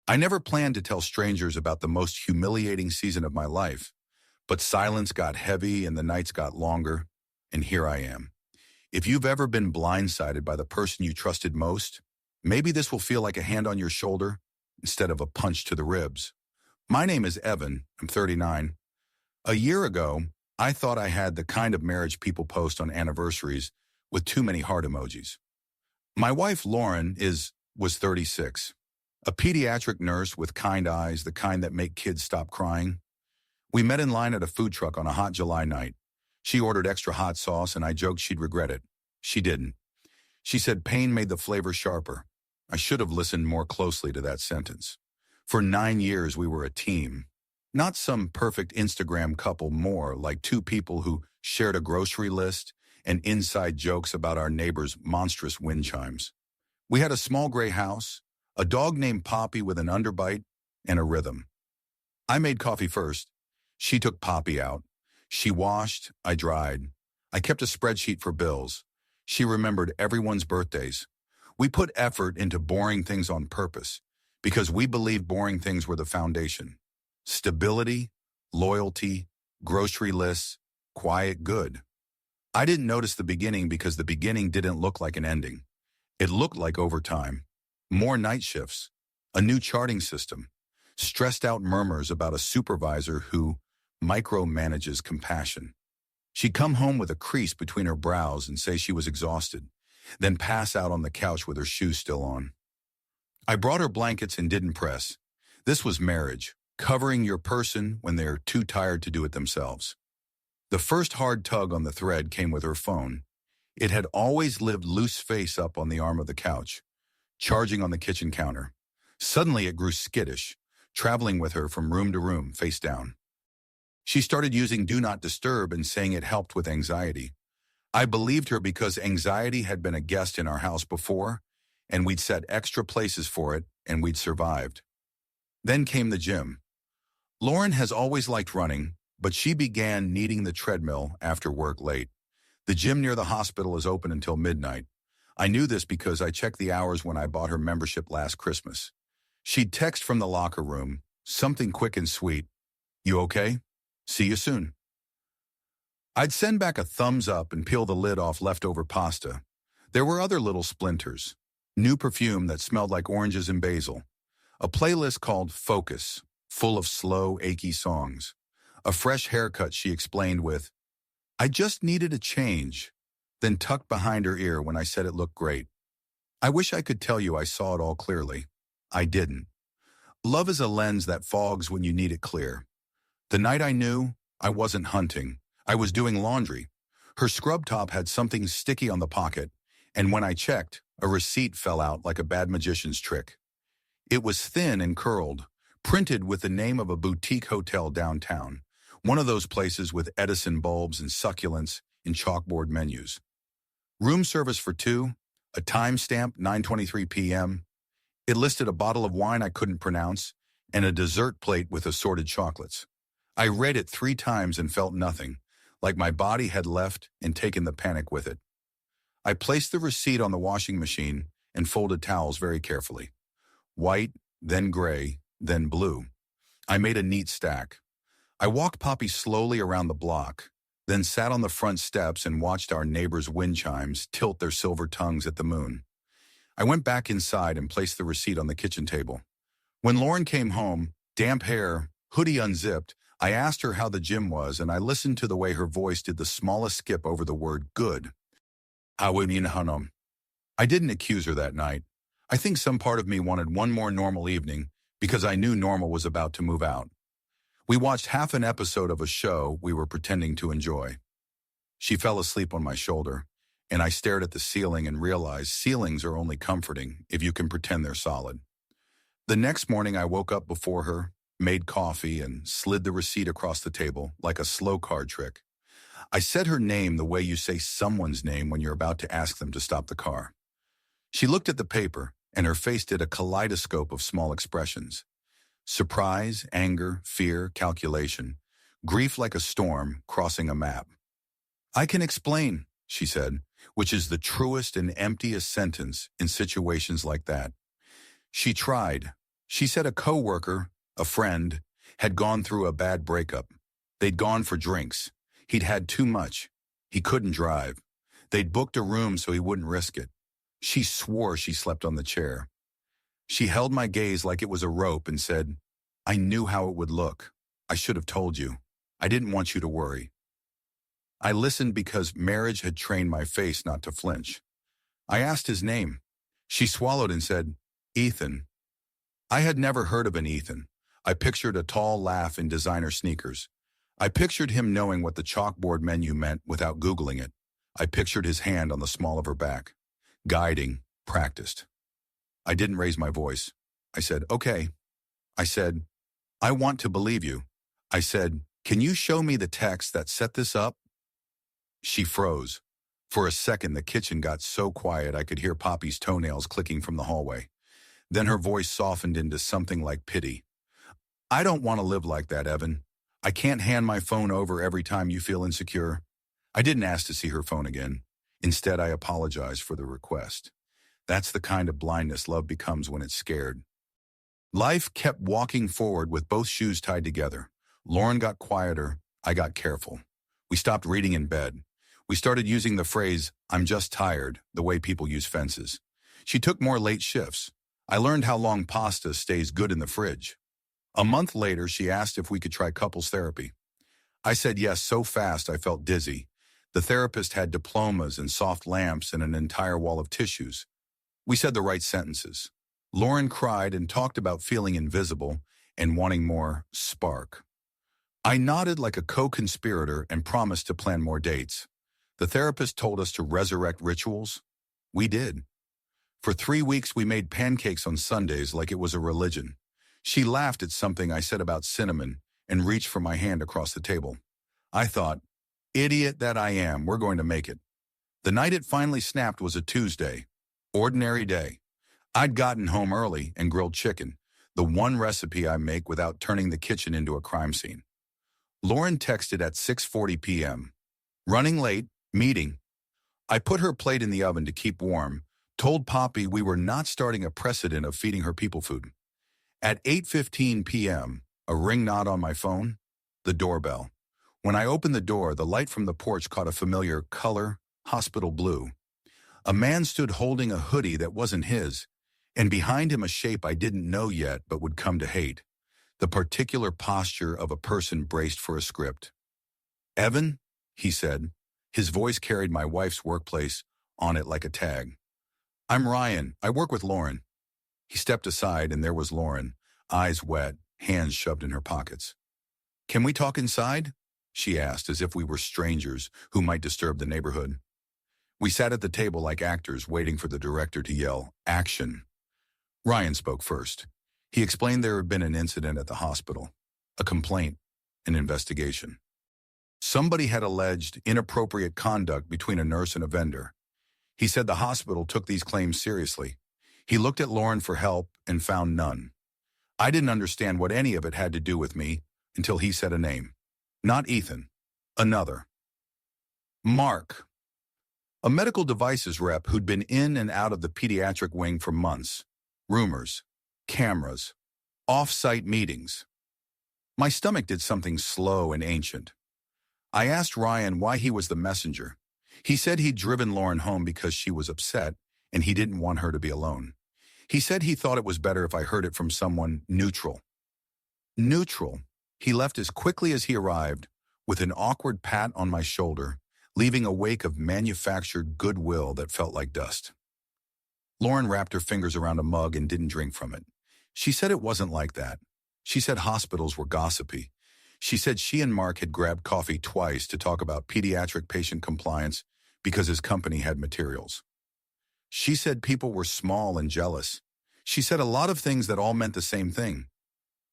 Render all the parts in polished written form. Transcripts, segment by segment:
I never planned to tell strangers about the most humiliating season of my life, but silence got heavy and the nights got longer, and here I am. If you've ever been blindsided by the person you trusted most, maybe this will feel like a hand on your shoulder instead of a punch to the ribs. My name is Evan. I'm 39. A year ago, I thought I had the kind of marriage people post on anniversaries with too many heart emojis. My wife, Lauren, was 36. A pediatric nurse with kind eyes, the kind that make kids stop crying. We met in line at a food truck on a hot July night. She ordered extra hot sauce, and I joked she'd regret it. She didn't. She said pain made the flavor sharper. I should have listened more closely to that sentence. For 9 years, we were a team. Not some perfect Instagram couple, more like two people who shared a grocery list and inside jokes about our neighbors' monstrous wind chimes. We had a small gray house, a dog named Poppy with an underbite, and a rhythm. I made coffee first. She took Poppy out. She washed, I dried. I kept a spreadsheet for bills. She remembered everyone's birthdays. We put effort into boring things on purpose because we believed boring things were the foundation. Stability, loyalty, grocery lists, quiet good. I didn't notice the beginning because the beginning didn't look like an ending. It looked like overtime, more night shifts, a new charting system, stressed out murmurs about a supervisor who micromanages compassion. She'd come home with a crease between her brows and say she was exhausted, then pass out on the couch with her shoes still on. I brought her blankets and didn't press. This was marriage, covering your person when they're too tired to do it themselves. The first hard tug on the thread came with her phone. It had always lived loose face up on the arm of the couch, charging on the kitchen counter. Suddenly it grew skittish, traveling with her from room to room, face down. She started using Do Not Disturb and saying it helped with anxiety. I believed her because anxiety had been a guest in our house before, and we'd set extra places for it, and we'd survived. Then came the gym. Lauren has always liked running, but she began needing the treadmill after work late. The gym near the hospital is open until midnight. I knew this because I checked the hours when I bought her membership last Christmas. She'd text from the locker room, something quick and sweet. You okay? See you soon. I'd send back a thumbs up and peel the lid off leftover pasta. There were other little splinters. New perfume that smelled like oranges and basil. A playlist called Focus, full of slow, achy songs. A fresh haircut she explained with, I just needed a change, then tucked behind her ear when I said it looked great. I wish I could tell you I saw it all clearly. I didn't. Love is a lens that fogs when you need it clear. The night I knew, I wasn't hunting. I was doing laundry. Her scrub top had something sticky on the pocket, and when I checked, a receipt fell out like a bad magician's trick. It was thin and curled, printed with the name of a boutique hotel downtown, one of those places with Edison bulbs and succulents in chalkboard menus. Room service for two, a timestamp 9:23 p.m. It listed a bottle of wine I couldn't pronounce and a dessert plate with assorted chocolates. I read it 3 times and felt nothing, like my body had left and taken the panic with it. I placed the receipt on the washing machine and folded towels very carefully. White, then gray, then blue. I made a neat stack. I walked Poppy slowly around the block, then sat on the front steps and watched our neighbors' wind chimes tilt their silver tongues at the moon. I went back inside and placed the receipt on the kitchen table. When Lauren came home, damp hair, hoodie unzipped, I asked her how the gym was, and I listened to the way her voice did the smallest skip over the word good. I didn't accuse her that night. I think some part of me wanted one more normal evening because I knew normal was about to move out. We watched half an episode of a show we were pretending to enjoy. She fell asleep on my shoulder, and I stared at the ceiling and realized ceilings are only comforting if you can pretend they're solid. The next morning I woke up before her, made coffee, and slid the receipt across the table like a slow card trick. I said her name the way you say someone's name when you're about to ask them to stop the car. She looked at the paper, and her face did a kaleidoscope of small expressions. Surprise, anger, fear, calculation, grief like a storm crossing a map. I can explain, she said, which is the truest and emptiest sentence in situations like that. She tried, She said a coworker, a friend, had gone through a bad breakup. They'd gone for drinks. He'd had too much. He couldn't drive. They'd booked a room so he wouldn't risk it. She swore she slept on the chair. She held my gaze like it was a rope and said, "I knew how it would look. I should have told you. I didn't want you to worry." I listened because marriage had trained my face not to flinch. I asked his name. She swallowed and said, "Ethan." I had never heard of an Ethan. I pictured a tall laugh in designer sneakers. I pictured him knowing what the chalkboard menu meant without Googling it. I pictured his hand on the small of her back. Guiding, practiced. I didn't raise my voice. I said, "Okay." I said, "I want to believe you." I said, "Can you show me the text that set this up?" She froze. For a second, the kitchen got so quiet I could hear Poppy's toenails clicking from the hallway. Then her voice softened into something like pity. "I don't want to live like that, Evan. I can't hand my phone over every time you feel insecure." I didn't ask to see her phone again. Instead, I apologized for the request. That's the kind of blindness love becomes when it's scared. Life kept walking forward with both shoes tied together. Lauren got quieter. I got careful. We stopped reading in bed. We started using the phrase, "I'm just tired," the way people use fences. She took more late shifts. I learned how long pasta stays good in the fridge. A month later, she asked if we could try couples therapy. I said yes so fast I felt dizzy. The therapist had diplomas and soft lamps and an entire wall of tissues. We said the right sentences. Lauren cried and talked about feeling invisible and wanting more spark. I nodded like a co-conspirator and promised to plan more dates. The therapist told us to resurrect rituals. We did. For 3 weeks, we made pancakes on Sundays like it was a religion. She laughed at something I said about cinnamon and reached for my hand across the table. I thought, idiot that I am, we're going to make it. The night it finally snapped was a Tuesday. Ordinary day. I'd gotten home early and grilled chicken, the one recipe I make without turning the kitchen into a crime scene. Lauren texted at 6:40 p.m. "Running late, meeting." I put her plate in the oven to keep warm, told Poppy we were not starting a precedent of feeding her people food. At 8:15 p.m., a ring nod on my phone, the doorbell. When I opened the door, the light from the porch caught a familiar color, hospital blue. A man stood holding a hoodie that wasn't his, and behind him a shape I didn't know yet but would come to hate. The particular posture of a person braced for a script. "Evan," he said. His voice carried my wife's workplace on it like a tag. "I'm Ryan. I work with Lauren." He stepped aside and there was Lauren, eyes wet, hands shoved in her pockets. "Can we talk inside?" she asked, as if we were strangers who might disturb the neighborhood. We sat at the table like actors waiting for the director to yell, "Action." Ryan spoke first. He explained there had been an incident at the hospital, a complaint, an investigation. Somebody had alleged inappropriate conduct between a nurse and a vendor. He said the hospital took these claims seriously. He looked at Lauren for help and found none. I didn't understand what any of it had to do with me until he said a name. Not Ethan. Another. Mark. A medical devices rep who'd been in and out of the pediatric wing for months. Rumors. Cameras. Off-site meetings. My stomach did something slow and ancient. I asked Ryan why he was the messenger. He said he'd driven Lauren home because she was upset and he didn't want her to be alone. He said he thought it was better if I heard it from someone neutral. Neutral. He left as quickly as he arrived, with an awkward pat on my shoulder, leaving a wake of manufactured goodwill that felt like dust. Lauren wrapped her fingers around a mug and didn't drink from it. She said it wasn't like that. She said hospitals were gossipy. She said she and Mark had grabbed coffee twice to talk about pediatric patient compliance because his company had materials. She said people were small and jealous. She said a lot of things that all meant the same thing.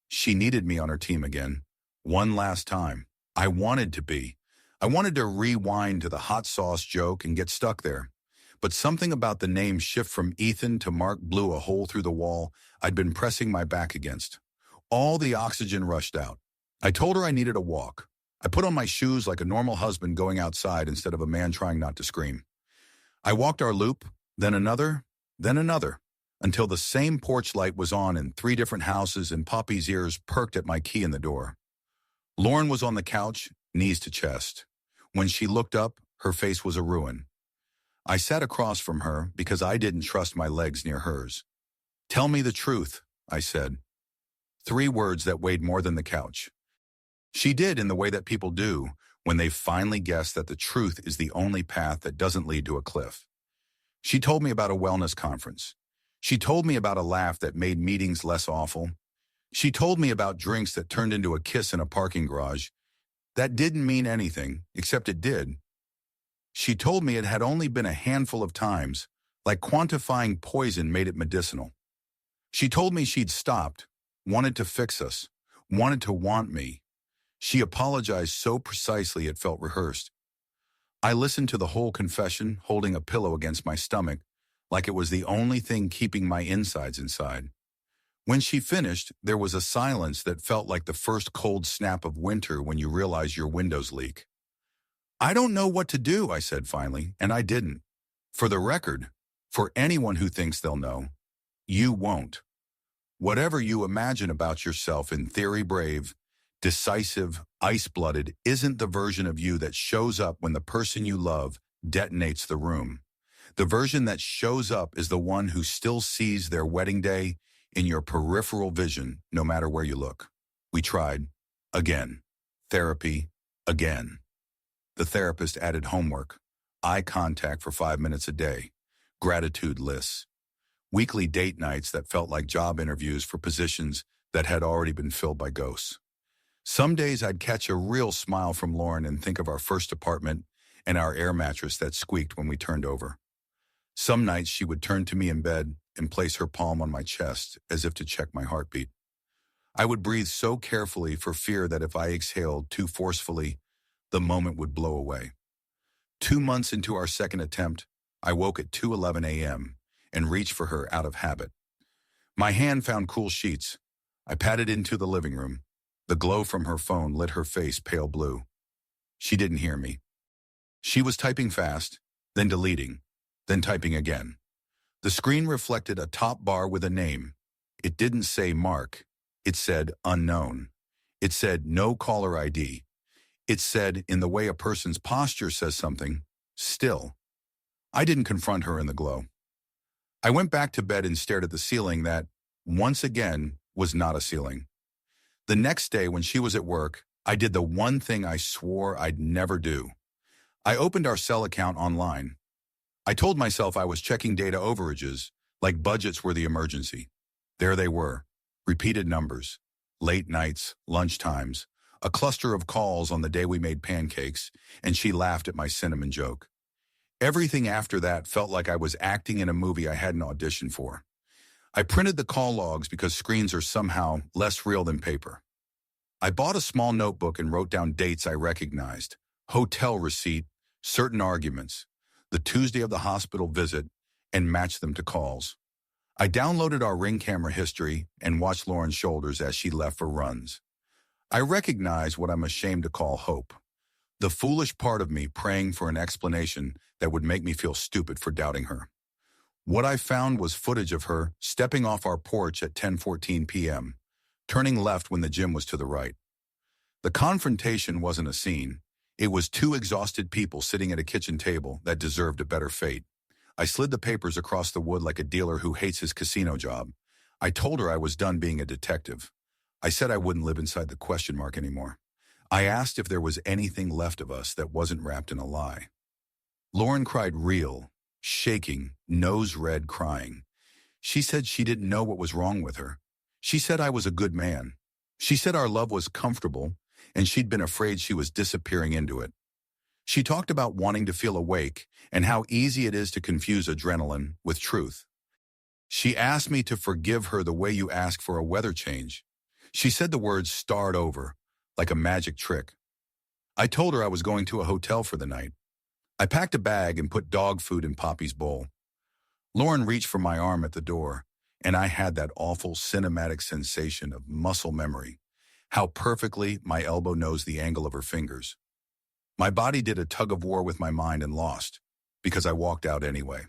She needed me on her team again. One last time. I wanted to be. I wanted to rewind to the hot sauce joke and get stuck there. But something about the name shift from Ethan to Mark blew a hole through the wall I'd been pressing my back against. All the oxygen rushed out. I told her I needed a walk. I put on my shoes like a normal husband going outside instead of a man trying not to scream. I walked our loop, then another, until the same porch light was on in 3 different houses and Poppy's ears perked at my key in the door. Lauren was on the couch, knees to chest. When she looked up, her face was a ruin. I sat across from her because I didn't trust my legs near hers. "Tell me the truth," I said. 3 words that weighed more than the couch. She did in the way that people do when they finally guess that the truth is the only path that doesn't lead to a cliff. She told me about a wellness conference. She told me about a laugh that made meetings less awful. She told me about drinks that turned into a kiss in a parking garage. That didn't mean anything, except it did. She told me it had only been a handful of times, like quantifying poison made it medicinal. She told me she'd stopped, wanted to fix us, wanted to want me. She apologized so precisely it felt rehearsed. I listened to the whole confession, holding a pillow against my stomach, like it was the only thing keeping my insides inside. When she finished, there was a silence that felt like the first cold snap of winter when you realize your windows leak. "I don't know what to do," I said finally, and I didn't. For the record, for anyone who thinks they'll know, you won't. Whatever you imagine about yourself in theory brave, decisive, ice-blooded isn't the version of you that shows up when the person you love detonates the room. The version that shows up is the one who still sees their wedding day in your peripheral vision, no matter where you look. We tried. Again. Therapy. Again. The therapist added homework, eye contact for 5 minutes a day, gratitude lists, weekly date nights that felt like job interviews for positions that had already been filled by ghosts. Some days I'd catch a real smile from Lauren and think of our first apartment and our air mattress that squeaked when we turned over. Some nights she would turn to me in bed and place her palm on my chest as if to check my heartbeat. I would breathe so carefully for fear that if I exhaled too forcefully, the moment would blow away. 2 months into our second attempt, I woke at 2:11 a.m. and reached for her out of habit. My hand found cool sheets. I padded into the living room. The glow from her phone lit her face pale blue. She didn't hear me. She was typing fast, then deleting, then typing again. The screen reflected a top bar with a name. It didn't say Mark. It said unknown. It said no caller ID. It said, in the way a person's posture says something, still. I didn't confront her in the glow. I went back to bed and stared at the ceiling that, once again, was not a ceiling. The next day when she was at work, I did the one thing I swore I'd never do. I opened our cell account online. I told myself I was checking data overages, like budgets were the emergency. There they were, repeated numbers, late nights, lunch times, a cluster of calls on the day we made pancakes, and she laughed at my cinnamon joke. Everything after that felt like I was acting in a movie I hadn't auditioned for. I printed the call logs because screens are somehow less real than paper. I bought a small notebook and wrote down dates I recognized, hotel receipt, certain arguments, the Tuesday of the hospital visit, and matched them to calls. I downloaded our Ring camera history and watched Lauren's shoulders as she left for runs. I recognized what I'm ashamed to call hope. The foolish part of me praying for an explanation that would make me feel stupid for doubting her. What I found was footage of her stepping off our porch at 10:14 p.m., turning left when the gym was to the right. The confrontation wasn't a scene. It was 2 exhausted people sitting at a kitchen table that deserved a better fate. I slid the papers across the wood like a dealer who hates his casino job. I told her I was done being a detective. I said I wouldn't live inside the question mark anymore. I asked if there was anything left of us that wasn't wrapped in a lie. Lauren cried real, shaking, nose red crying. She said she didn't know what was wrong with her. She said I was a good man. She said our love was comfortable, and she'd been afraid she was disappearing into it. She talked about wanting to feel awake and how easy it is to confuse adrenaline with truth. She asked me to forgive her the way you ask for a weather change. She said the words starred over, like a magic trick. I told her I was going to a hotel for the night. I packed a bag and put dog food in Poppy's bowl. Lauren reached for my arm at the door, and I had that awful cinematic sensation of muscle memory, how perfectly my elbow knows the angle of her fingers. My body did a tug of war with my mind and lost, because I walked out anyway.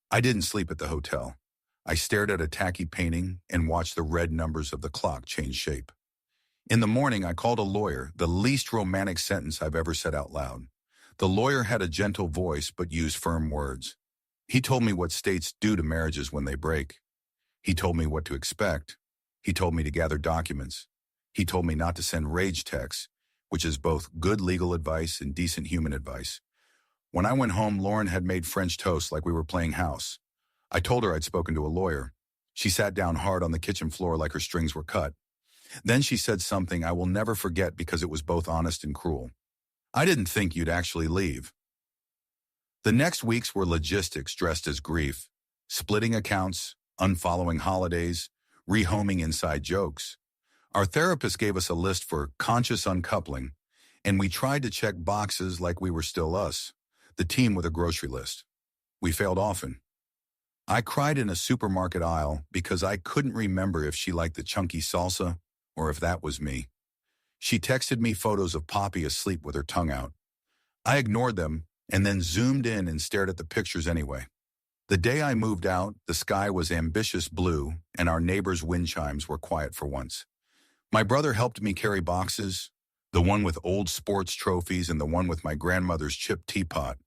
I didn't sleep at the hotel. I stared at a tacky painting and watched the red numbers of the clock change shape. In the morning, I called a lawyer, the least romantic sentence I've ever said out loud. The lawyer had a gentle voice but used firm words. He told me what states do to marriages when they break. He told me what to expect. He told me to gather documents. He told me not to send rage texts, which is both good legal advice and decent human advice. When I went home, Lauren had made French toast like we were playing house. I told her I'd spoken to a lawyer. She sat down hard on the kitchen floor like her strings were cut. Then she said something I will never forget because it was both honest and cruel. I didn't think you'd actually leave. The next weeks were logistics dressed as grief, splitting accounts, unfollowing holidays, rehoming inside jokes. Our therapist gave us a list for conscious uncoupling, and we tried to check boxes like we were still us, the team with a grocery list. We failed often. I cried in a supermarket aisle because I couldn't remember if she liked the chunky salsa or if that was me. She texted me photos of Poppy asleep with her tongue out. I ignored them and then zoomed in and stared at the pictures anyway. The day I moved out, the sky was ambitious blue and our neighbors' wind chimes were quiet for once. My brother helped me carry boxes, the one with old sports trophies and the one with my grandmother's chipped teapot.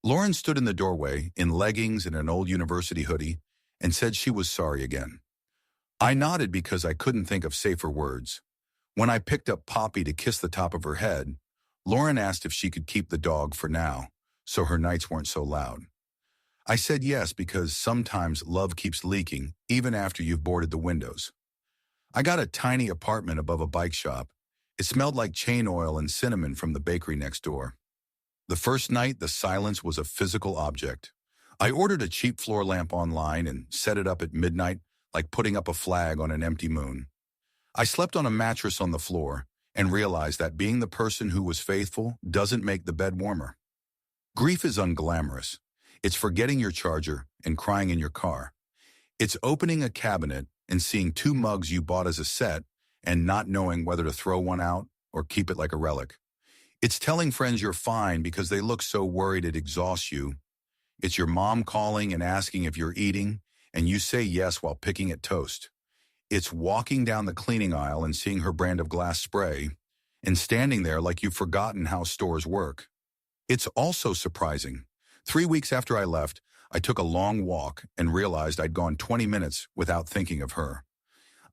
Lauren stood in the doorway in leggings and an old university hoodie and said she was sorry again. I nodded because I couldn't think of safer words. When I picked up Poppy to kiss the top of her head, Lauren asked if she could keep the dog for now, so her nights weren't so loud. I said yes because sometimes love keeps leaking even after you've boarded the windows. I got a tiny apartment above a bike shop. It smelled like chain oil and cinnamon from the bakery next door. The first night, the silence was a physical object. I ordered a cheap floor lamp online and set it up at midnight like putting up a flag on an empty moon. I slept on a mattress on the floor and realized that being the person who was faithful doesn't make the bed warmer. Grief is unglamorous. It's forgetting your charger and crying in your car. It's opening a cabinet and seeing 2 mugs you bought as a set and not knowing whether to throw one out or keep it like a relic. It's telling friends you're fine because they look so worried it exhausts you. It's your mom calling and asking if you're eating, and you say yes while picking at toast. It's walking down the cleaning aisle and seeing her brand of glass spray and standing there like you've forgotten how stores work. It's also surprising. 3 weeks after I left, I took a long walk and realized I'd gone 20 minutes without thinking of her.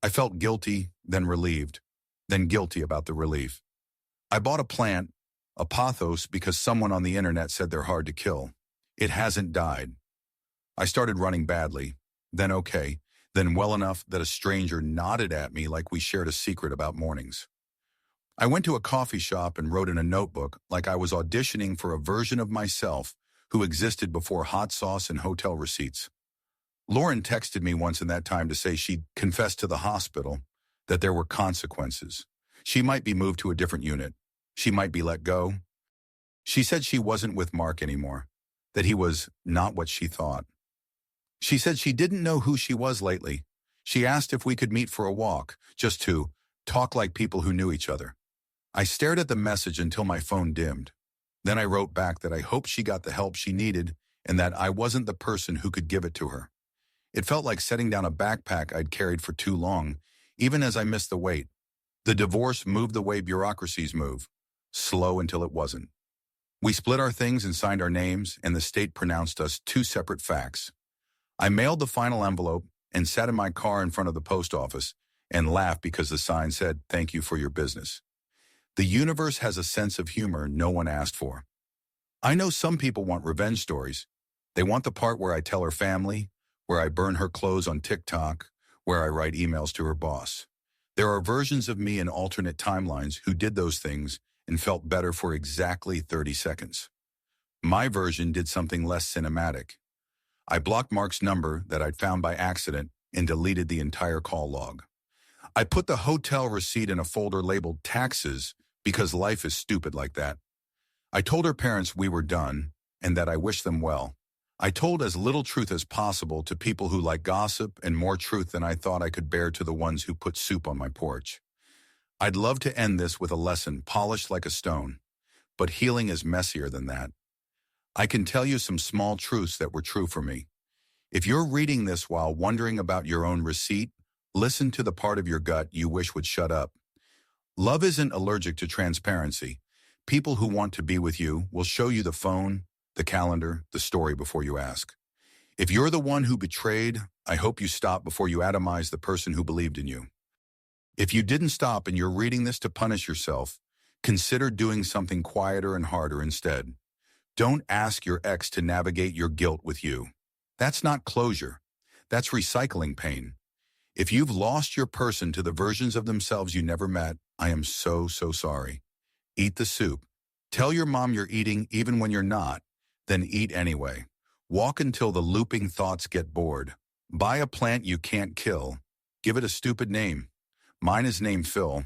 I felt guilty, then relieved, then guilty about the relief. I bought a plant, a pothos, because someone on the internet said they're hard to kill. It hasn't died. I started running badly, then okay, then well enough that a stranger nodded at me like we shared a secret about mornings. I went to a coffee shop and wrote in a notebook like I was auditioning for a version of myself who existed before hot sauce and hotel receipts. Lauren texted me once in that time to say she'd confessed to the hospital that there were consequences. She might be moved to a different unit. She might be let go. She said she wasn't with Mark anymore, that he was not what she thought. She said she didn't know who she was lately. She asked if we could meet for a walk, just to talk like people who knew each other. I stared at the message until my phone dimmed. Then I wrote back that I hoped she got the help she needed and that I wasn't the person who could give it to her. It felt like setting down a backpack I'd carried for too long, even as I missed the weight. The divorce moved the way bureaucracies move, slow until it wasn't. We split our things and signed our names, and the state pronounced us 2 separate facts. I mailed the final envelope and sat in my car in front of the post office and laughed because the sign said, "Thank you for your business." The universe has a sense of humor no one asked for. I know some people want revenge stories. They want the part where I tell her family, where I burn her clothes on TikTok, where I write emails to her boss. There are versions of me in alternate timelines who did those things and felt better for exactly 30 seconds. My version did something less cinematic. I blocked Mark's number that I'd found by accident and deleted the entire call log. I put the hotel receipt in a folder labeled taxes because life is stupid like that. I told her parents we were done and that I wished them well. I told as little truth as possible to people who like gossip and more truth than I thought I could bear to the ones who put soup on my porch. I'd love to end this with a lesson polished like a stone, but healing is messier than that. I can tell you some small truths that were true for me. If you're reading this while wondering about your own receipt, listen to the part of your gut you wish would shut up. Love isn't allergic to transparency. People who want to be with you will show you the phone, the calendar, the story before you ask. If you're the one who betrayed, I hope you stop before you atomize the person who believed in you. If you didn't stop and you're reading this to punish yourself, consider doing something quieter and harder instead. Don't ask your ex to navigate your guilt with you. That's not closure. That's recycling pain. If you've lost your person to the versions of themselves you never met, I am so sorry. Eat the soup. Tell your mom you're eating even when you're not, then eat anyway. Walk until the looping thoughts get bored. Buy a plant you can't kill. Give it a stupid name. Mine is named Phil.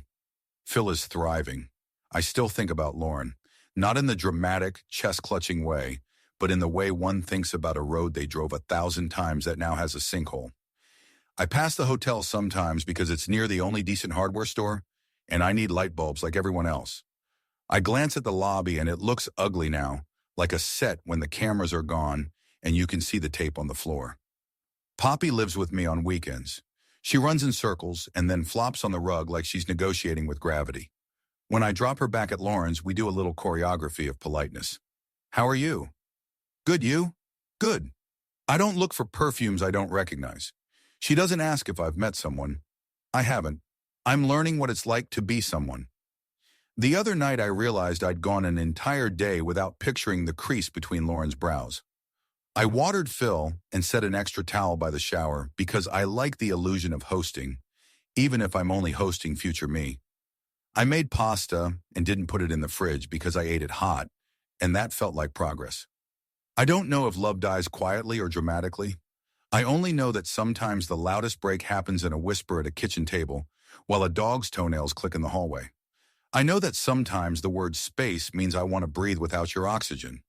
Phil is thriving. I still think about Lauren, not in the dramatic, chest-clutching way, but in the way one thinks about a road they drove 1,000 times that now has a sinkhole. I pass the hotel sometimes because it's near the only decent hardware store, and I need light bulbs like everyone else. I glance at the lobby and it looks ugly now, like a set when the cameras are gone and you can see the tape on the floor. Poppy lives with me on weekends. She runs in circles and then flops on the rug like she's negotiating with gravity. When I drop her back at Lauren's, we do a little choreography of politeness. How are you? Good, you? Good. I don't look for perfumes I don't recognize. She doesn't ask if I've met someone. I haven't. I'm learning what it's like to be someone. The other night I realized I'd gone an entire day without picturing the crease between Lauren's brows. I watered Phil and set an extra towel by the shower because I like the illusion of hosting, even if I'm only hosting future me. I made pasta and didn't put it in the fridge because I ate it hot, and that felt like progress. I don't know if love dies quietly or dramatically. I only know that sometimes the loudest break happens in a whisper at a kitchen table while a dog's toenails click in the hallway. I know that sometimes the word space means I want to breathe without your oxygen.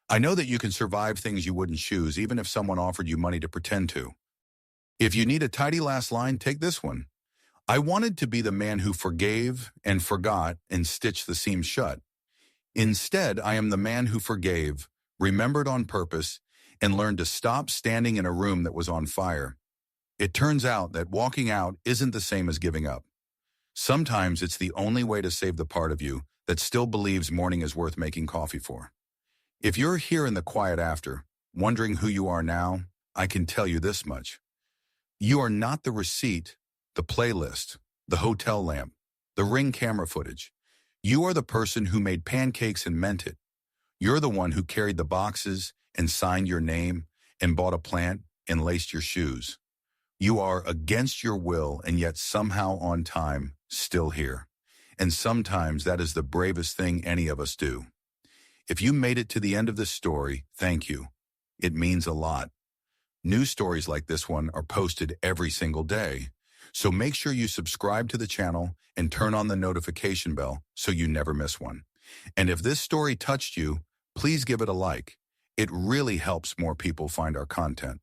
I know that you can survive things you wouldn't choose even if someone offered you money to pretend to. If you need a tidy last line, take this one. I wanted to be the man who forgave and forgot and stitched the seams shut. Instead, I am the man who forgave, remembered on purpose, and learned to stop standing in a room that was on fire. It turns out that walking out isn't the same as giving up. Sometimes it's the only way to save the part of you that still believes morning is worth making coffee for. If you're here in the quiet after, wondering who you are now, I can tell you this much. You are not the receipt, the playlist, the hotel lamp, the Ring camera footage. You are the person who made pancakes and meant it. You're the one who carried the boxes and signed your name and bought a plant and laced your shoes. You are against your will and yet somehow on time, still here. And sometimes that is the bravest thing any of us do. If you made it to the end of this story, thank you. It means a lot. New stories like this one are posted every single day. So make sure you subscribe to the channel and turn on the notification bell so you never miss one. And if this story touched you, please give it a like. It really helps more people find our content.